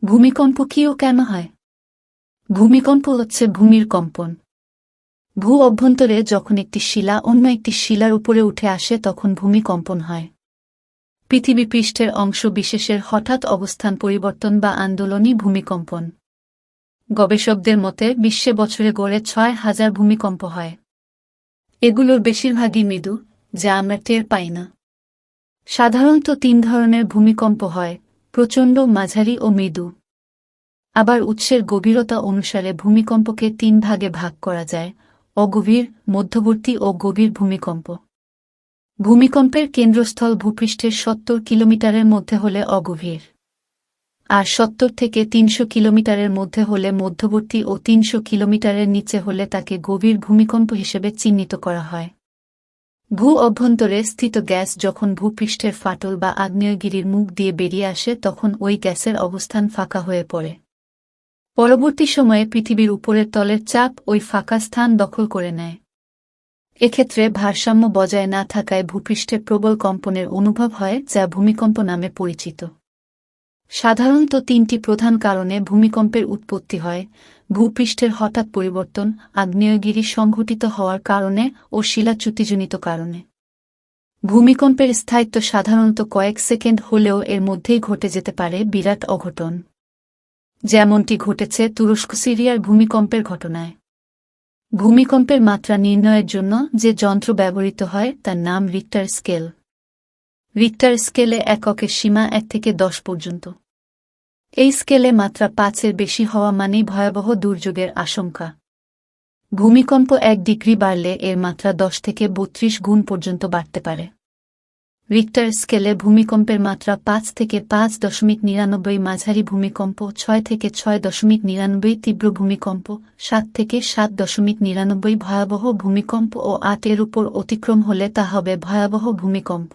ভূমিকম্প কি ও কেন হয়? ভূমিকম্প হচ্ছে ভূমির কম্পন। ভূ অভ্যন্তরে যখন একটি শিলা অন্য একটি শিলার উপরে উঠে আসে তখন ভূমিকম্পন হয়। পৃথিবী পৃষ্ঠের অংশ বিশেষের হঠাৎ অবস্থান পরিবর্তন বা আন্দোলনই ভূমিকম্পন। গবেষকদের মতে বিশ্বে বছরে গড়ে ৬,০০০ ভূমিকম্প হয়। এগুলোর বেশিরভাগই মৃদু, যা আমরা টের পাই না। সাধারণত ৩ ধরনের ভূমিকম্প হয়: প্রচণ্ড, মাঝারি ও মৃদু। আবার উৎসের গভীরতা অনুসারে ভূমিকম্পকে ৩ ভাগে ভাগ করা যায়: অগভীর, মধ্যবর্তী ও গভীর ভূমিকম্প। ভূমিকম্পের কেন্দ্রস্থল ভূপৃষ্ঠের ৭০ কিলোমিটারের মধ্যে হলে অগভীর, আর ৭০ থেকে ৩০০ কিলোমিটারের মধ্যে হলে মধ্যবর্তী ও ৩০০ কিলোমিটারের নিচে হলে তাকে গভীর ভূমিকম্প হিসেবে চিহ্নিত করা হয়। ভূ অভ্যন্তরে স্থিত গ্যাস যখন ভূপৃষ্ঠের ফাটল বা আগ্নেয়গিরির মুখ দিয়ে বেরিয়ে আসে তখন ওই গ্যাসের অবস্থান ফাঁকা হয়ে পড়ে। পরবর্তী সময়ে পৃথিবীর উপরের তলের চাপ ওই ফাঁকা স্থান দখল করে নেয়। এক্ষেত্রে ভারসাম্য বজায় না থাকায় ভূপৃষ্ঠে প্রবল কম্পনের অনুভব হয়, যা ভূমিকম্প নামে পরিচিত। সাধারণত ৩টি প্রধান কারণে ভূমিকম্পের উৎপত্তি হয়: ভূপৃষ্ঠের হঠাৎ পরিবর্তন, আগ্নেয়গিরি সংঘটিত হওয়ার কারণে ও শিলাচ্যুতিজনিত কারণে। ভূমিকম্পের স্থায়িত্ব সাধারণত কয়েক সেকেন্ড হলেও এর মধ্যেই ঘটে যেতে পারে বিরাট অঘটন, যেমনটি ঘটেছে তুরস্ক-সিরিয়ার ভূমিকম্পের ঘটনায়। ভূমিকম্পের মাত্রা নির্ণয়ের জন্য যে যন্ত্র ব্যবহৃত হয় তার নাম রিক্টার স্কেল। রিক্টার স্কেলে এককের সীমা ১ থেকে ১০ পর্যন্ত। এই স্কেলে মাত্রা ৫-এর বেশি হওয়া মানেই ভয়াবহ দুর্যোগের আশঙ্কা। ভূমিকম্প ১ ডিগ্রি বাড়লে এর মাত্রা ১০ থেকে ৩২ গুণ পর্যন্ত বাড়তে পারে। রিক্টার স্কেলে ভূমিকম্পের মাত্রা ৫ থেকে ৫.৯৯, মাঝারি ভূমিকম্প ৬ থেকে ৬.৯৯, তীব্র ভূমিকম্প ৭ থেকে ৭.৯৯, ভয়াবহ ভূমিকম্প ও ৮-এর উপর অতিক্রম হলে তা হবে ভয়াবহ ভূমিকম্প।